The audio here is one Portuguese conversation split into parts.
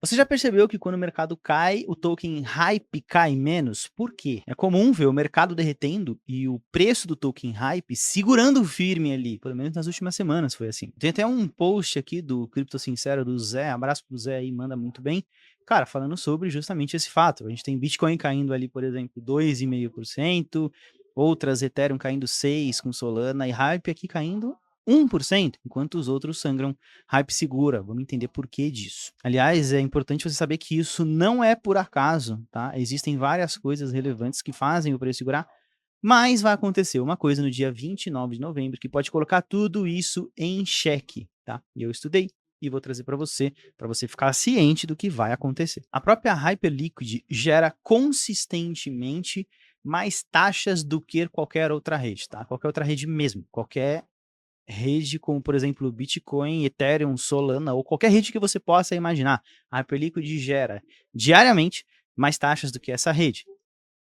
Você já percebeu que quando o mercado cai, o token hype cai menos? Por quê? É comum ver o mercado derretendo e o preço do token hype segurando firme ali, pelo menos nas últimas semanas foi assim. Tem até um post aqui do Cripto Sincero do Zé, abraço pro Zé aí, manda muito bem. Cara, falando sobre justamente esse fato. A gente tem Bitcoin caindo ali, por exemplo, 2,5%, outras Ethereum caindo 6% com Solana e hype aqui caindo 1%, enquanto os outros sangram hype segura. Vamos entender por que disso. Aliás, é importante você saber que isso não é por acaso, tá? Existem várias coisas relevantes que fazem o preço segurar, mas vai acontecer uma coisa no dia 29 de novembro que pode colocar tudo isso em xeque, tá? E eu estudei e vou trazer para você ficar ciente do que vai acontecer. A própria Hyperliquid gera consistentemente mais taxas do que qualquer outra rede, tá? Qualquer outra rede mesmo, qualquer rede como, por exemplo, Bitcoin, Ethereum, Solana ou qualquer rede que você possa imaginar. A Hyperliquid gera diariamente mais taxas do que essa rede.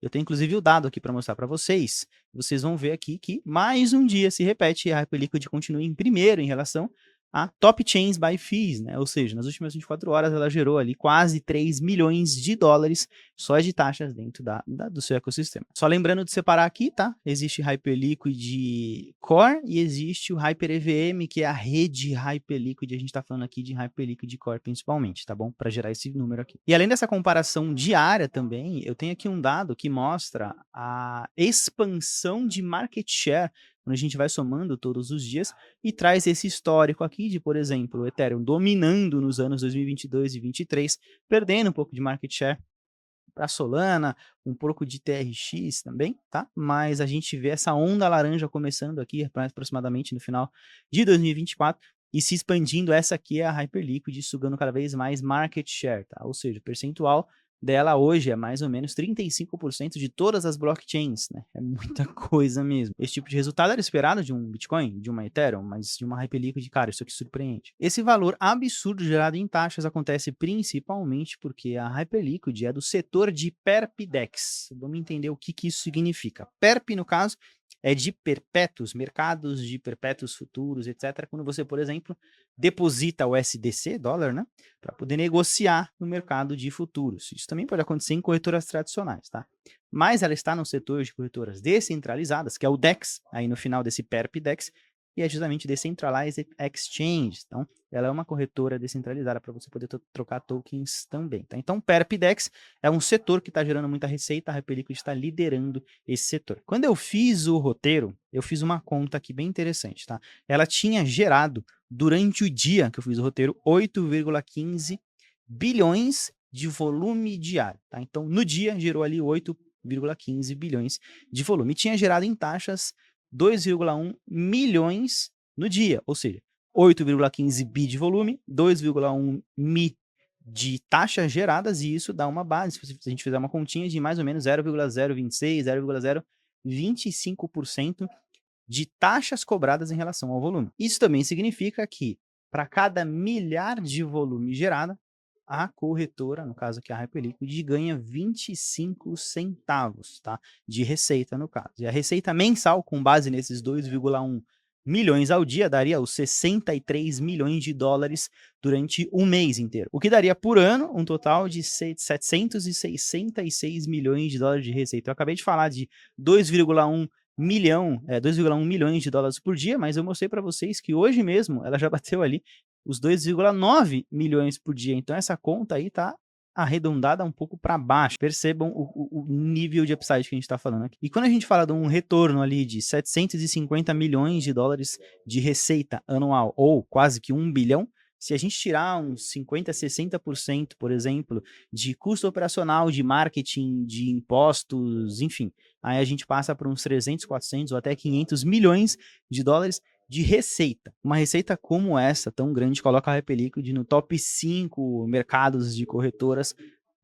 Eu tenho inclusive o dado aqui para mostrar para vocês. Vocês vão ver aqui que mais um dia se repete e a Hyperliquid continua em primeiro em relação a Top Chains by Fees, né? Ou seja, nas últimas 24 horas ela gerou ali quase 3 milhões de dólares só de taxas dentro do seu ecossistema. Só lembrando de separar aqui, tá? Existe Hyperliquid Core e existe o Hyper EVM, que é a rede Hyperliquid. A gente está falando aqui de Hyperliquid Core principalmente, tá bom? Para gerar esse número aqui. E além dessa comparação diária também, eu tenho aqui um dado que mostra a expansão de market share quando a gente vai somando todos os dias e traz esse histórico aqui de, por exemplo, o Ethereum dominando nos anos 2022 e 2023, perdendo um pouco de market share para Solana, um pouco de TRX também, tá? Mas a gente vê essa onda laranja começando aqui aproximadamente no final de 2024 e se expandindo. Essa aqui é a Hyperliquid, sugando cada vez mais market share, tá? Ou seja, o percentual dela hoje é mais ou menos 35% de todas as blockchains, né? É muita coisa mesmo. Esse tipo de resultado era esperado de um Bitcoin, de uma Ethereum, mas de uma Hyperliquid, cara, isso aqui surpreende. Esse valor absurdo gerado em taxas acontece principalmente porque a Hyperliquid é do setor de Perpdex. Vamos entender o que isso significa. Perp, no caso, é de perpétuos, mercados de perpétuos futuros, etc. Quando você, por exemplo, deposita o SDC, dólar, né? Para poder negociar no mercado de futuros. Isso também pode acontecer em corretoras tradicionais, tá? Mas ela está no setor de corretoras descentralizadas, que é o DEX, aí no final desse Perpdex, e é justamente Decentralized Exchange. Então, ela é uma corretora descentralizada para você poder trocar tokens também, tá? Então, Perpdex é um setor que está gerando muita receita, a Hyperliquid está liderando esse setor. Quando eu fiz o roteiro, eu fiz uma conta aqui bem interessante, tá? Ela tinha gerado, durante o dia que eu fiz o roteiro, 8,15 bilhões de volume diário, tá? Então, no dia, gerou ali 8,15 bilhões de volume. E tinha gerado em taxas 2,1 milhões no dia, ou seja, 8,15 bi de volume, 2,1 mi de taxas geradas, e isso dá uma base, se a gente fizer uma continha, de mais ou menos 0,026, 0,025% de taxas cobradas em relação ao volume. Isso também significa que, para cada milhar de volume gerado, a corretora, no caso aqui a Hyperliquid, ganha 25 centavos, tá? De receita, no caso. E a receita mensal, com base nesses 2,1 milhões ao dia, daria os 63 milhões de dólares durante um mês inteiro. O que daria por ano um total de 766 milhões de dólares de receita. Eu acabei de falar de 2,1 milhões de dólares por dia, mas eu mostrei para vocês que hoje mesmo ela já bateu ali os 2,9 milhões por dia. Então essa conta aí tá arredondada um pouco para baixo. Percebam o nível de upside que a gente está falando aqui. E quando a gente fala de um retorno ali de 750 milhões de dólares de receita anual, ou quase que 1 bilhão, se a gente tirar uns 50%, 60%, por exemplo, de custo operacional, de marketing, de impostos, enfim, aí a gente passa por uns 300, 400 ou até 500 milhões de dólares de receita. Uma receita como essa, tão grande, coloca a Hyperliquid no top 5 mercados de corretoras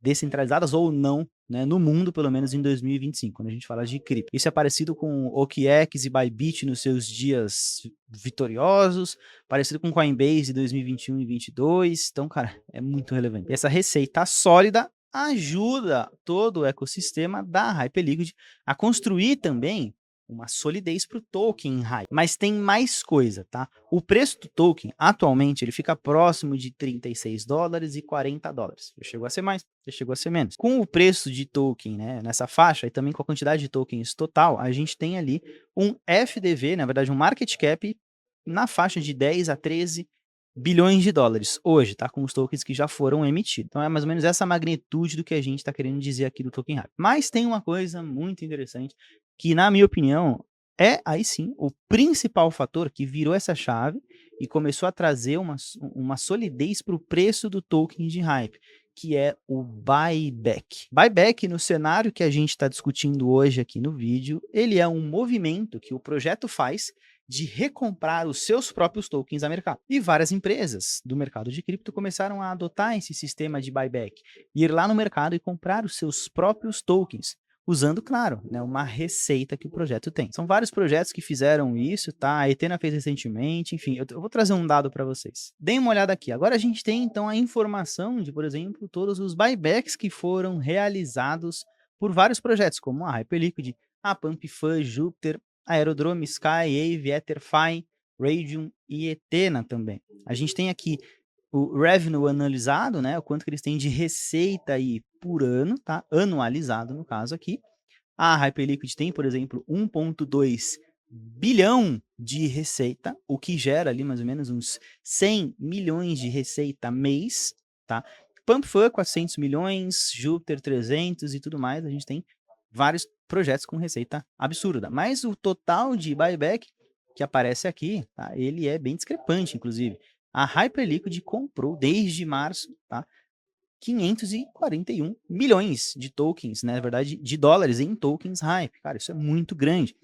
descentralizadas ou não, né, no mundo, pelo menos em 2025, quando a gente fala de cripto. Isso é parecido com OKEx e Bybit nos seus dias vitoriosos, parecido com Coinbase em 2021 e 2022, então, cara, é muito relevante. E essa receita sólida ajuda todo o ecossistema da Hyperliquid a construir também uma solidez para o token Hype. Mas tem mais coisa, tá? O preço do token, atualmente, ele fica próximo de $36 e $40. Já chegou a ser mais, já chegou a ser menos. Com o preço de token, né, nessa faixa, e também com a quantidade de tokens total, a gente tem ali um FDV, na verdade um market cap, na faixa de 10 a 13 bilhões de dólares hoje, tá? Com os tokens que já foram emitidos. Então é mais ou menos essa magnitude do que a gente está querendo dizer aqui do token Hype. Mas tem uma coisa muito interessante que, na minha opinião, é aí sim o principal fator que virou essa chave e começou a trazer uma solidez para o preço do token de Hype, que é o buyback. Buyback, no cenário que a gente está discutindo hoje aqui no vídeo, ele é um movimento que o projeto faz de recomprar os seus próprios tokens a mercado. E várias empresas do mercado de cripto começaram a adotar esse sistema de buyback, ir lá no mercado e comprar os seus próprios tokens, usando, claro, né, uma receita que o projeto tem. São vários projetos que fizeram isso, tá? A Etena fez recentemente, enfim, eu vou trazer um dado para vocês. Deem uma olhada aqui. Agora a gente tem, então, a informação de, por exemplo, todos os buybacks que foram realizados por vários projetos, como a Hyperliquid, a PumpFun, Jupiter, Aerodrome, Sky, Aave, Etherfi, Radium e Etena também. A gente tem aqui o revenue analisado, né, o quanto que eles têm de receita aí por ano, tá? Anualizado no caso aqui. A Hyperliquid tem, por exemplo, 1,2 bilhão de receita, o que gera ali mais ou menos uns 100 milhões de receita mês, tá? PumpFun 400 milhões, Jupiter 300 e tudo mais, a gente tem vários projetos com receita absurda, mas o total de buyback que aparece aqui, tá, ele é bem discrepante, inclusive. A Hyperliquid comprou desde março, tá, 541 milhões de tokens, né, na verdade, de dólares em tokens Hype. Cara, isso é muito grande.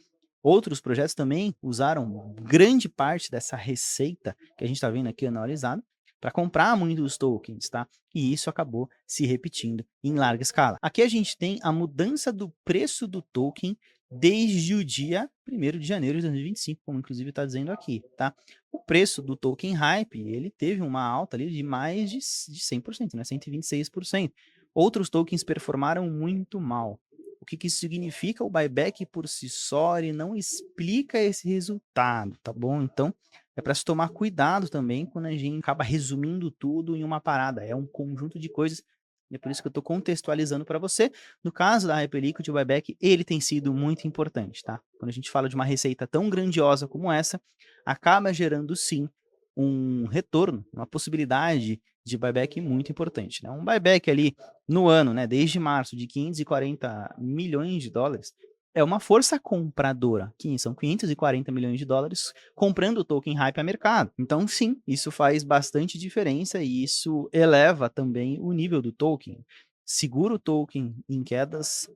Outros projetos também usaram grande parte dessa receita que a gente está vendo aqui analisada para comprar muitos tokens, tá? E isso acabou se repetindo em larga escala. Aqui a gente tem a mudança do preço do token desde o dia 1º de janeiro de 2025, como inclusive está dizendo aqui, tá? O preço do token Hype, ele teve uma alta ali de mais de 100%, né? 126%. Outros tokens performaram muito mal. O que isso significa? O buyback por si só, ele não explica esse resultado, tá bom? Então, é para se tomar cuidado também quando a gente acaba resumindo tudo em uma parada. É um conjunto de coisas, e é por isso que eu estou contextualizando para você. No caso da Hyperliquid, o buyback, ele tem sido muito importante, tá? Quando a gente fala de uma receita tão grandiosa como essa, acaba gerando sim um retorno, uma possibilidade de buyback muito importante, né? Um buyback ali no ano, né, desde março, de 540 milhões de dólares, é uma força compradora, que são 540 milhões de dólares comprando o token Hype a mercado. Então, sim, isso faz bastante diferença e isso eleva também o nível do token. Segura o token em quedas,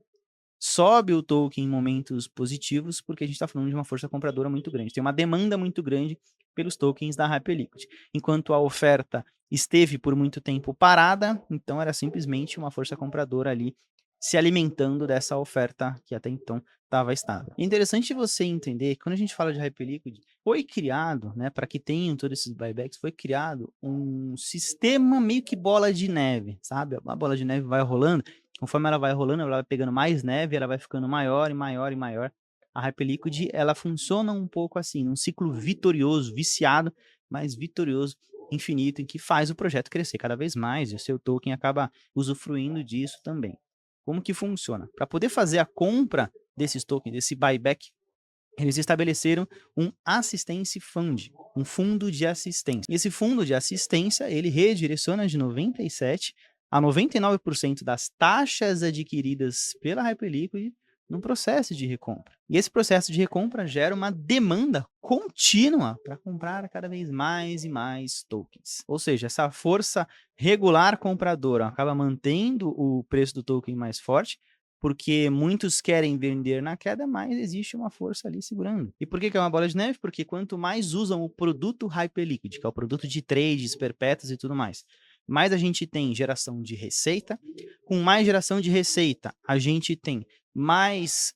sobe o token em momentos positivos, porque a gente está falando de uma força compradora muito grande. Tem uma demanda muito grande pelos tokens da Hyperliquid. Enquanto a oferta esteve por muito tempo parada, então era simplesmente uma força compradora ali se alimentando dessa oferta que até então estava estável. É interessante você entender que quando a gente fala de Hyperliquid, foi criado, né, para que tenham todos esses buybacks, foi criado um sistema meio que bola de neve, sabe? A bola de neve vai rolando, conforme ela vai rolando, ela vai pegando mais neve, ela vai ficando maior e maior e maior. A Hyperliquid, ela funciona um pouco assim, num ciclo vitorioso, viciado, mas vitorioso, infinito, em que faz o projeto crescer cada vez mais e o seu token acaba usufruindo disso também. Como que funciona? Para poder fazer a compra desses tokens, desse buyback, eles estabeleceram um Assistance Fund, um fundo de assistência. E esse fundo de assistência, ele redireciona de 97 a 99% das taxas adquiridas pela Hyperliquid no processo de recompra. E esse processo de recompra gera uma demanda contínua para comprar cada vez mais e mais tokens. Ou seja, essa força regular compradora acaba mantendo o preço do token mais forte, porque muitos querem vender na queda, mas existe uma força ali segurando. E por que é uma bola de neve? Porque quanto mais usam o produto Hyperliquid, que é o produto de trades perpétuos e tudo mais, mais a gente tem geração de receita. Com mais geração de receita, a gente tem mais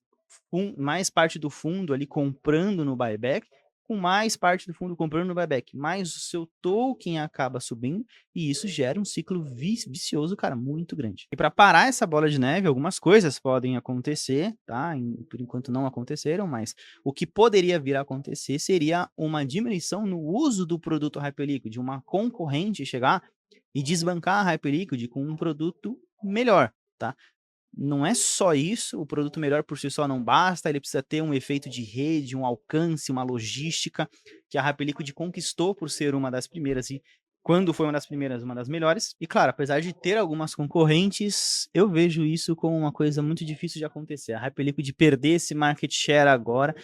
parte do fundo ali comprando no buyback. com mais parte do fundo comprando no buyback, mais o seu token acaba subindo, e isso gera um ciclo vicioso, cara, muito grande. E para parar essa bola de neve, algumas coisas podem acontecer, tá? Por enquanto não aconteceram, mas o que poderia vir a acontecer seria uma diminuição no uso do produto Hyperliquid, uma concorrente chegar e desbancar a Hyperliquid com um produto melhor, tá? Não é só isso, o produto melhor por si só não basta, ele precisa ter um efeito de rede, um alcance, uma logística, que a Hyperliquid conquistou por ser uma das primeiras e, quando foi uma das primeiras, uma das melhores. E claro, apesar de ter algumas concorrentes, eu vejo isso como uma coisa muito difícil de acontecer. A Hyperliquid perder esse market share agora,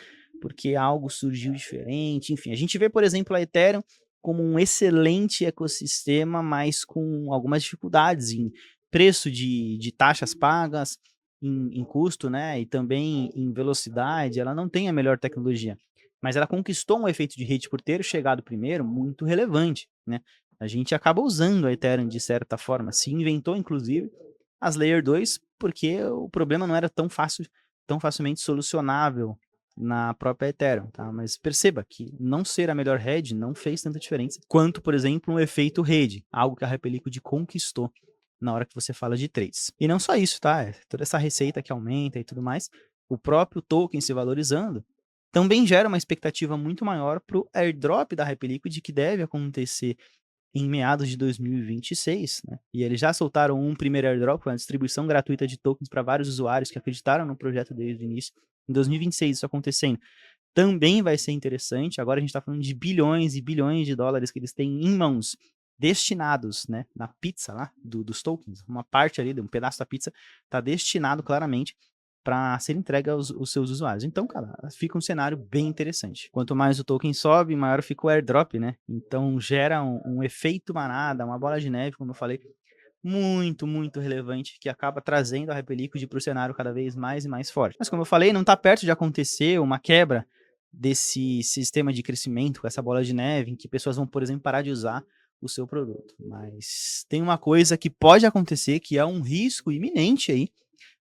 porque algo surgiu diferente, enfim. A gente vê, por exemplo, a Ethereum como um excelente ecossistema, mas com algumas dificuldades em preço de taxas pagas, em custo, né, e também em velocidade. Ela não tem a melhor tecnologia, mas ela conquistou um efeito de rede por ter chegado primeiro muito relevante, né. A gente acaba usando a Ethereum de certa forma, se inventou inclusive as Layer 2, porque o problema não era tão facilmente solucionável na própria Ethereum, tá. Mas perceba que não ser a melhor rede não fez tanta diferença quanto, por exemplo, um efeito rede, algo que a Hyperliquid conquistou na hora que você fala de trades. E não só isso, tá? Toda essa receita que aumenta e tudo mais, o próprio token se valorizando, também gera uma expectativa muito maior para o airdrop da Hyperliquid, que deve acontecer em meados de 2026, né? E eles já soltaram um primeiro airdrop, uma distribuição gratuita de tokens para vários usuários que acreditaram no projeto desde o início. Em 2026, isso acontecendo, também vai ser interessante. Agora a gente está falando de bilhões e bilhões de dólares que eles têm em mãos, destinados, né, na pizza lá, dos tokens. Uma parte ali, um pedaço da pizza, está destinado claramente para ser entregue aos seus usuários. Então, cara, fica um cenário bem interessante. Quanto mais o token sobe, maior fica o airdrop, né? Então gera um efeito manada, uma bola de neve, como eu falei, muito, muito relevante, que acaba trazendo a Hyperliquid para o cenário cada vez mais e mais forte. Mas como eu falei, não está perto de acontecer uma quebra desse sistema de crescimento, com essa bola de neve, em que pessoas vão, por exemplo, parar de usar o seu produto. Mas tem uma coisa que pode acontecer, que é um risco iminente aí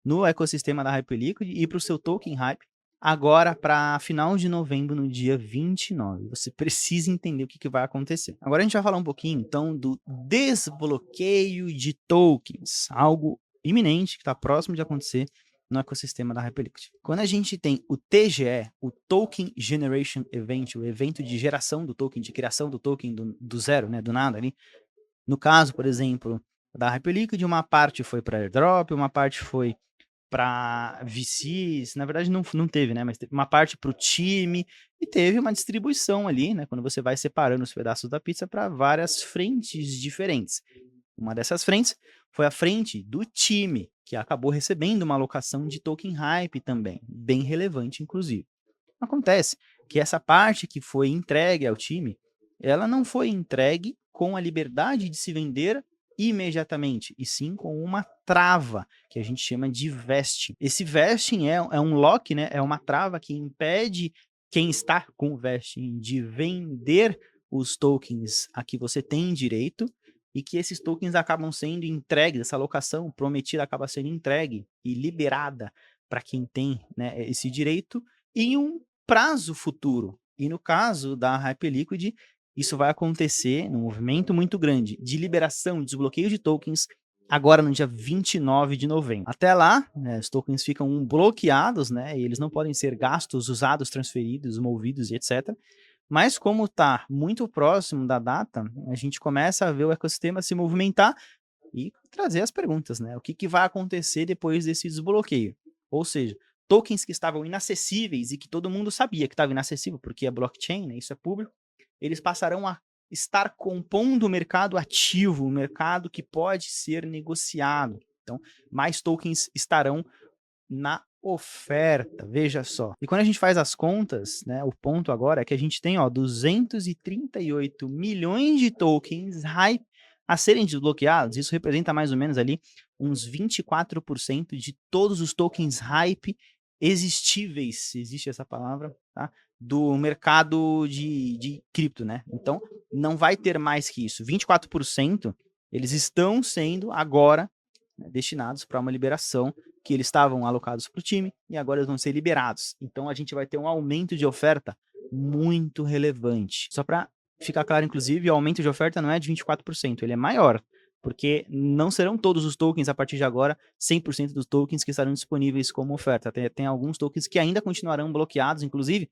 no ecossistema da Hyperliquid e para o seu token Hype, agora para final de novembro, no dia 29. Você precisa entender o que vai acontecer. Agora a gente vai falar um pouquinho, então, do desbloqueio de tokens, algo iminente que está próximo de acontecer no ecossistema da Hyperliquid. Quando a gente tem o TGE, o Token Generation Event, o evento de geração do token, de criação do token do zero, né, do nada ali. No caso, por exemplo, da Hyperliquid, uma parte foi para airdrop, uma parte foi para VCs, na verdade não teve, né, mas teve uma parte para o time, e teve uma distribuição ali, né, quando você vai separando os pedaços da pizza para várias frentes diferentes. Uma dessas frentes foi a frente do time, que acabou recebendo uma alocação de token hype também, bem relevante inclusive. Acontece que essa parte que foi entregue ao time, ela não foi entregue com a liberdade de se vender imediatamente, e sim com uma trava, que a gente chama de vesting. Esse vesting é um lock, né? É uma trava que impede quem está com o vesting de vender os tokens a que você tem direito, e que esses tokens acabam sendo entregues, essa alocação prometida acaba sendo entregue e liberada para quem tem, né, esse direito em um prazo futuro. E no caso da Hyperliquid, isso vai acontecer num movimento muito grande de liberação, desbloqueio de tokens, agora no dia 29 de novembro. Até lá, né, os tokens ficam bloqueados, né, e eles não podem ser gastos, usados, transferidos, movidos e etc. Mas como está muito próximo da data, a gente começa a ver o ecossistema se movimentar e trazer as perguntas, né? O que vai acontecer depois desse desbloqueio? Ou seja, tokens que estavam inacessíveis e que todo mundo sabia que estava inacessível, porque é blockchain, né, isso é público, eles passarão a estar compondo o mercado ativo, um mercado que pode ser negociado. Então, mais tokens estarão na oferta, veja só. E quando a gente faz as contas, né, o ponto agora é que a gente tem 238 milhões de tokens hype a serem desbloqueados. Isso representa mais ou menos ali uns 24% de todos os tokens hype existíveis, se existe essa palavra, tá? Do mercado de cripto, né? Então, não vai ter mais que isso. 24% eles estão sendo agora, né, destinados para uma liberação, que eles estavam alocados para o time e agora eles vão ser liberados. Então a gente vai ter um aumento de oferta muito relevante. Só para ficar claro, inclusive, o aumento de oferta não é de 24%, ele é maior, porque não serão todos os tokens a partir de agora 100% dos tokens que estarão disponíveis como oferta. Tem alguns tokens que ainda continuarão bloqueados, inclusive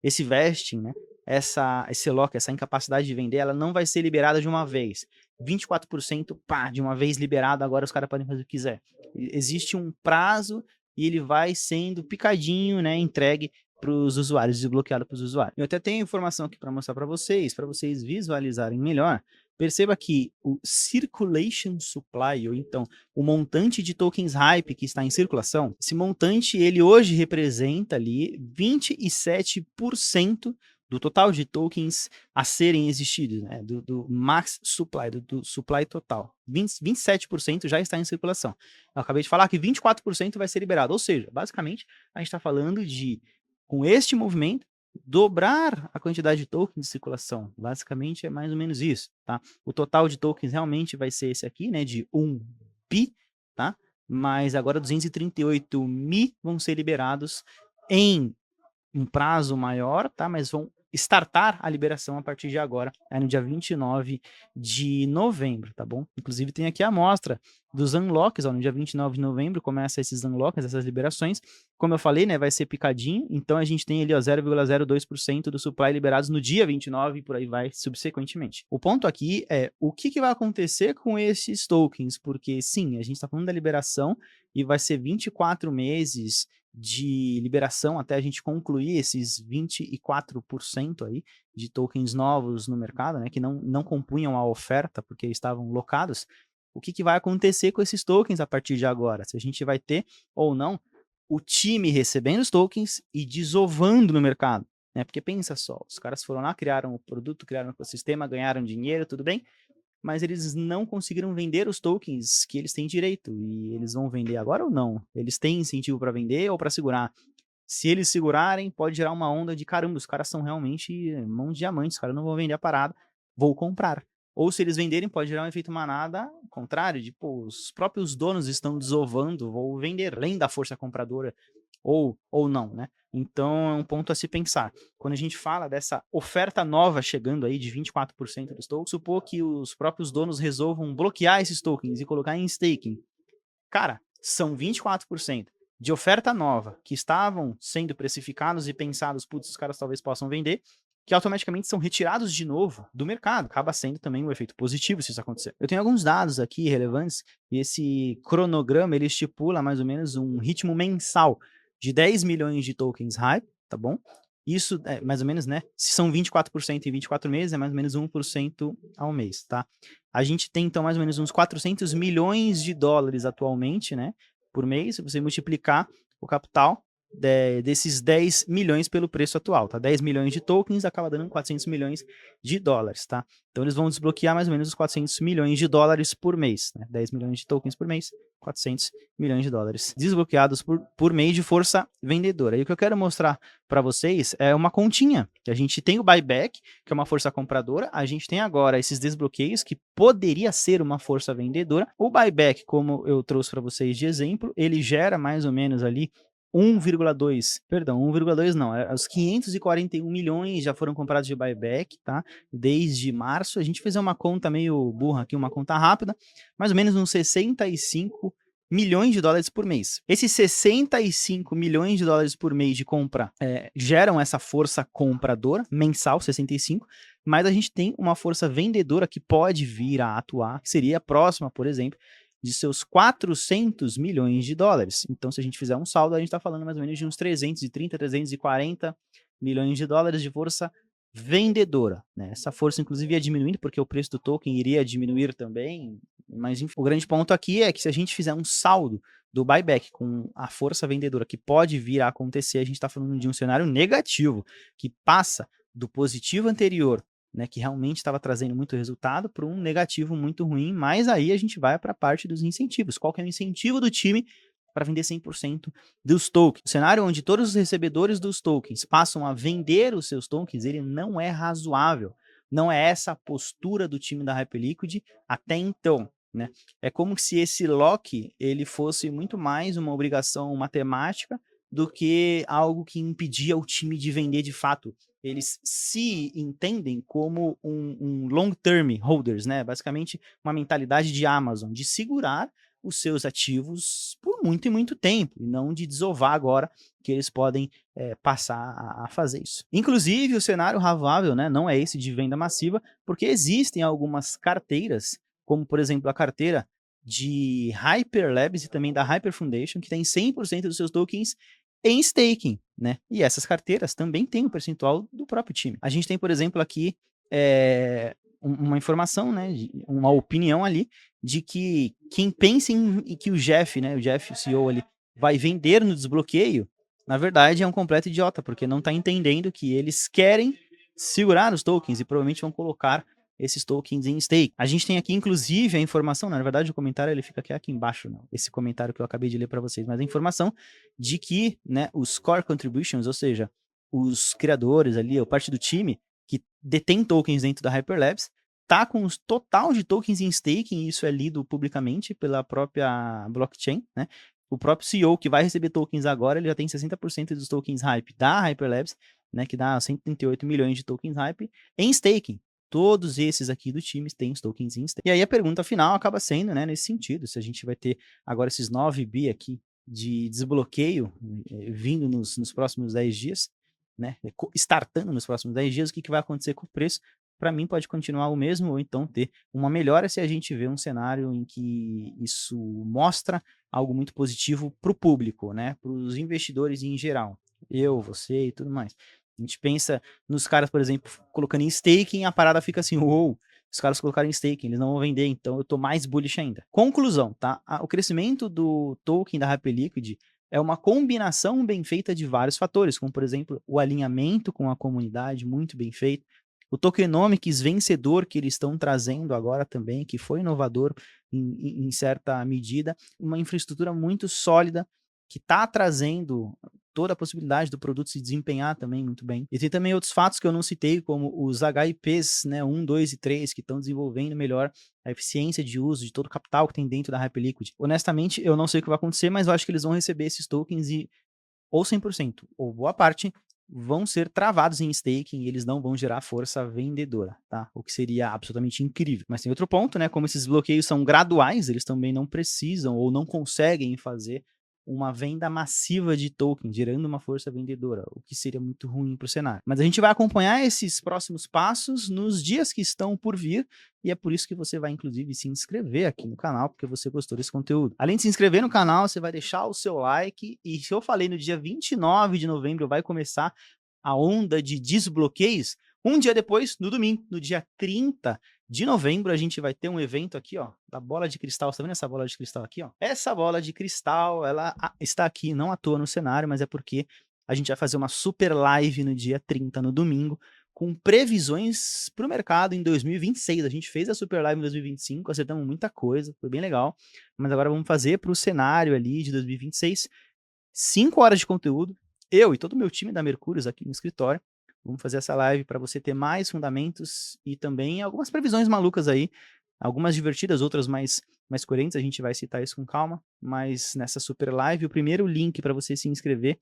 esse vesting, né? Esse lock, essa incapacidade de vender, ela não vai ser liberada de uma vez. 24%, pá, de uma vez liberado, agora os caras podem fazer o que quiser. Existe um prazo e ele vai sendo picadinho, né, entregue para os usuários, desbloqueado para os usuários. Eu até tenho informação aqui para mostrar para vocês visualizarem melhor. Perceba que o Circulation Supply, ou então o montante de tokens hype que está em circulação, esse montante ele hoje representa ali 27% do total de tokens a serem existidos, né? do max supply, do supply total. 27% já está em circulação. Eu acabei de falar que 24% vai ser liberado, ou seja, basicamente a gente está falando de, com este movimento, dobrar a quantidade de tokens de circulação. Basicamente é mais ou menos isso, tá? O total de tokens realmente vai ser esse aqui, né, de 1 bi, tá? Mas agora 238 mil vão ser liberados em um prazo maior, tá? Mas vão startar a liberação a partir de agora, no dia 29 de novembro, tá bom? Inclusive tem aqui a amostra dos unlocks, ó, no dia 29 de novembro começa esses unlocks, essas liberações. Como eu falei, né, vai ser picadinho, então a gente tem ali, ó, 0,02% do supply liberados no dia 29 e por aí vai subsequentemente. O ponto aqui é o que vai acontecer com esses tokens, porque sim, a gente está falando da liberação e vai ser 24 meses de liberação até a gente concluir esses 24% aí de tokens novos no mercado, né, que não compunham a oferta porque estavam locados. O que vai acontecer com esses tokens a partir de agora? Se a gente vai ter ou não o time recebendo os tokens e desovando no mercado, né? Porque pensa só, os caras foram lá, criaram o produto, criaram o ecossistema, ganharam dinheiro, tudo bem, mas eles não conseguiram vender os tokens que eles têm direito. E eles vão vender agora ou não? Eles têm incentivo para vender ou para segurar? Se eles segurarem, pode gerar uma onda de caramba, os caras são realmente mão de diamantes, os caras não vão vender a parada, vou comprar. Ou se eles venderem, pode gerar um efeito manada contrário, de pô, os próprios donos estão desovando, vou vender, além da força compradora, ou não, né? Então é um ponto a se pensar. Quando a gente fala dessa oferta nova chegando aí de 24% dos tokens, supor que os próprios donos resolvam bloquear esses tokens e colocar em staking. Cara, são 24% de oferta nova que estavam sendo precificados e pensados, putz, os caras talvez possam vender, que automaticamente são retirados de novo do mercado. Acaba sendo também um efeito positivo se isso acontecer. Eu tenho alguns dados aqui relevantes e esse cronograma ele estipula mais ou menos um ritmo mensal de 10 milhões de tokens hype, tá bom? Isso é mais ou menos, né? Se são 24% em 24 meses, é mais ou menos 1% ao mês, tá? A gente tem, então, mais ou menos uns 400 milhões de dólares atualmente, né? Por mês, se você multiplicar o capital desses 10 milhões pelo preço atual, tá? 10 milhões de tokens acaba dando 400 milhões de dólares, tá? Então eles vão desbloquear mais ou menos os 400 milhões de dólares por mês, né? 10 milhões de tokens por mês, 400 milhões de dólares desbloqueados por mês de força vendedora. E o que eu quero mostrar para vocês é uma continha, que a gente tem o buyback, que é uma força compradora, a gente tem agora esses desbloqueios, que poderia ser uma força vendedora. O buyback, como eu trouxe para vocês de exemplo, ele gera mais ou menos ali 1,2, perdão, 1,2 não, os 541 milhões já foram comprados de buyback, tá? Desde março, a gente fez uma conta meio burra aqui, uma conta rápida, mais ou menos uns 65 milhões de dólares por mês. Esses 65 milhões de dólares por mês de compra geram essa força compradora mensal, 65, mas a gente tem uma força vendedora que pode vir a atuar, que seria próxima, por exemplo, de seus 400 milhões de dólares. Então, se a gente fizer um saldo, a gente está falando mais ou menos de uns 330, 340 milhões de dólares de força vendedora, né? Essa força, inclusive, ia diminuindo, porque o preço do token iria diminuir também, mas enfim, o grande ponto aqui é que se a gente fizer um saldo do buyback com a força vendedora que pode vir a acontecer, a gente está falando de um cenário negativo, que passa do positivo anterior, né, que realmente estava trazendo muito resultado, para um negativo muito ruim, mas aí a gente vai para a parte dos incentivos. Qual que é o incentivo do time para vender 100% dos tokens? O cenário onde todos os recebedores dos tokens passam a vender os seus tokens, ele não é razoável. Não é essa a postura do time da Hyperliquid até então, né? É como se esse lock ele fosse muito mais uma obrigação matemática do que algo que impedia o time de vender de fato. Eles se entendem como um long-term holders, né? Basicamente, uma mentalidade de Amazon, de segurar os seus ativos por muito e muito tempo, e não de desovar agora que eles podem passar a fazer isso. Inclusive, o cenário razoável, né, não é esse de venda massiva, porque existem algumas carteiras, como por exemplo a carteira de Hyperlabs e também da Hyper Foundation, que tem 100% dos seus tokens em staking, né? E essas carteiras também têm um percentual do próprio time. A gente tem, por exemplo, aqui uma informação, né, uma opinião ali, de que quem pensa em que o Jeff, né, o CEO ali, vai vender no desbloqueio, na verdade é um completo idiota, porque não está entendendo que eles querem segurar os tokens e provavelmente vão colocar esses tokens em stake. A gente tem aqui, inclusive, a informação, na verdade o comentário ele fica aqui embaixo, não, esse comentário que eu acabei de ler para vocês, mas a informação de que, né, os core contributions, ou seja, os criadores ali, a parte do time que detém tokens dentro da Hyperlabs, tá com o total de tokens em staking, e isso é lido publicamente pela própria blockchain, né? O próprio CEO que vai receber tokens agora, ele já tem 60% dos tokens Hype da Hyperlabs, né, que dá 138 milhões de tokens Hype em staking. Todos esses aqui do time têm os tokens em staking. E aí a pergunta final acaba sendo, né, nesse sentido, se a gente vai ter agora esses 9 bi aqui de desbloqueio vindo nos próximos 10 dias, né, startando nos próximos 10 dias, o que vai acontecer com o preço? Para mim pode continuar o mesmo ou então ter uma melhora se a gente vê um cenário em que isso mostra algo muito positivo para o público, né, para os investidores em geral, eu, você e tudo mais. A gente pensa nos caras, por exemplo, colocando em staking, a parada fica assim, uou, os caras colocaram em staking, eles não vão vender, então eu tô mais bullish ainda. Conclusão, tá? O crescimento do token da Hyperliquid é uma combinação bem feita de vários fatores, como por exemplo, o alinhamento com a comunidade, muito bem feito, o tokenomics vencedor que eles estão trazendo agora também, que foi inovador em certa medida, uma infraestrutura muito sólida, que está trazendo toda a possibilidade do produto se desempenhar também muito bem. E tem também outros fatos que eu não citei, como os HIPs, né, 1, 2 e 3, que estão desenvolvendo melhor a eficiência de uso de todo o capital que tem dentro da Hyperliquid. Honestamente, eu não sei o que vai acontecer, mas eu acho que eles vão receber esses tokens e ou 100%, ou boa parte, vão ser travados em staking e eles não vão gerar força vendedora, tá? O que seria absolutamente incrível. Mas tem outro ponto, né? Como esses bloqueios são graduais, eles também não precisam ou não conseguem fazer uma venda massiva de token, gerando uma força vendedora, o que seria muito ruim para o cenário. Mas a gente vai acompanhar esses próximos passos nos dias que estão por vir, e é por isso que você vai, inclusive, se inscrever aqui no canal, porque você gostou desse conteúdo. Além de se inscrever no canal, você vai deixar o seu like, e se eu falei no dia 29 de novembro vai começar a onda de desbloqueios, um dia depois, no domingo, no dia 30 de novembro, a gente vai ter um evento aqui, ó, da bola de cristal. Você tá vendo essa bola de cristal aqui, ó? Essa bola de cristal, ela está aqui, não à toa no cenário, mas é porque a gente vai fazer uma super live no dia 30, no domingo, com previsões para o mercado em 2026. A gente fez a super live em 2025, acertamos muita coisa, foi bem legal, mas agora vamos fazer para o cenário ali de 2026, 5 horas de conteúdo, eu e todo o meu time da Mercúrios aqui no escritório. Vamos fazer essa live para você ter mais fundamentos e também algumas previsões malucas aí, algumas divertidas, outras mais coerentes, a gente vai citar isso com calma, mas nessa super live, o primeiro link para você se inscrever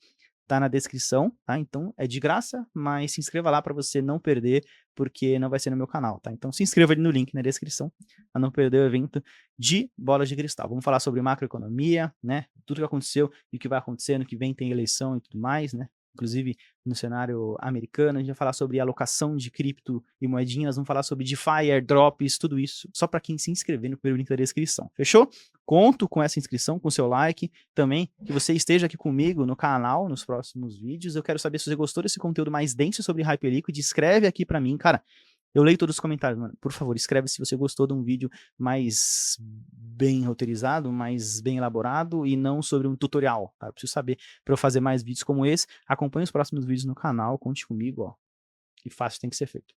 tá na descrição, tá? Então é de graça, mas se inscreva lá para você não perder, porque não vai ser no meu canal, tá? Então se inscreva ali no link na descrição para não perder o evento de bolas de cristal. Vamos falar sobre macroeconomia, né? Tudo que aconteceu e o que vai acontecer no que vem, tem eleição e tudo mais, né? Inclusive no cenário americano, a gente vai falar sobre alocação de cripto e moedinhas, vamos falar sobre DeFi, airdrops, tudo isso, só para quem se inscrever no primeiro link da descrição, fechou? Conto com essa inscrição, com seu like, também que você esteja aqui comigo no canal, nos próximos vídeos. Eu quero saber se você gostou desse conteúdo mais denso sobre Hyperliquid, escreve aqui para mim, cara. Eu leio todos os comentários, mano. Por favor, escreve se você gostou de um vídeo mais bem roteirizado, mais bem elaborado e não sobre um tutorial, tá? Eu preciso saber para eu fazer mais vídeos como esse. Acompanhe os próximos vídeos no canal, conte comigo, ó. Que fácil tem que ser feito.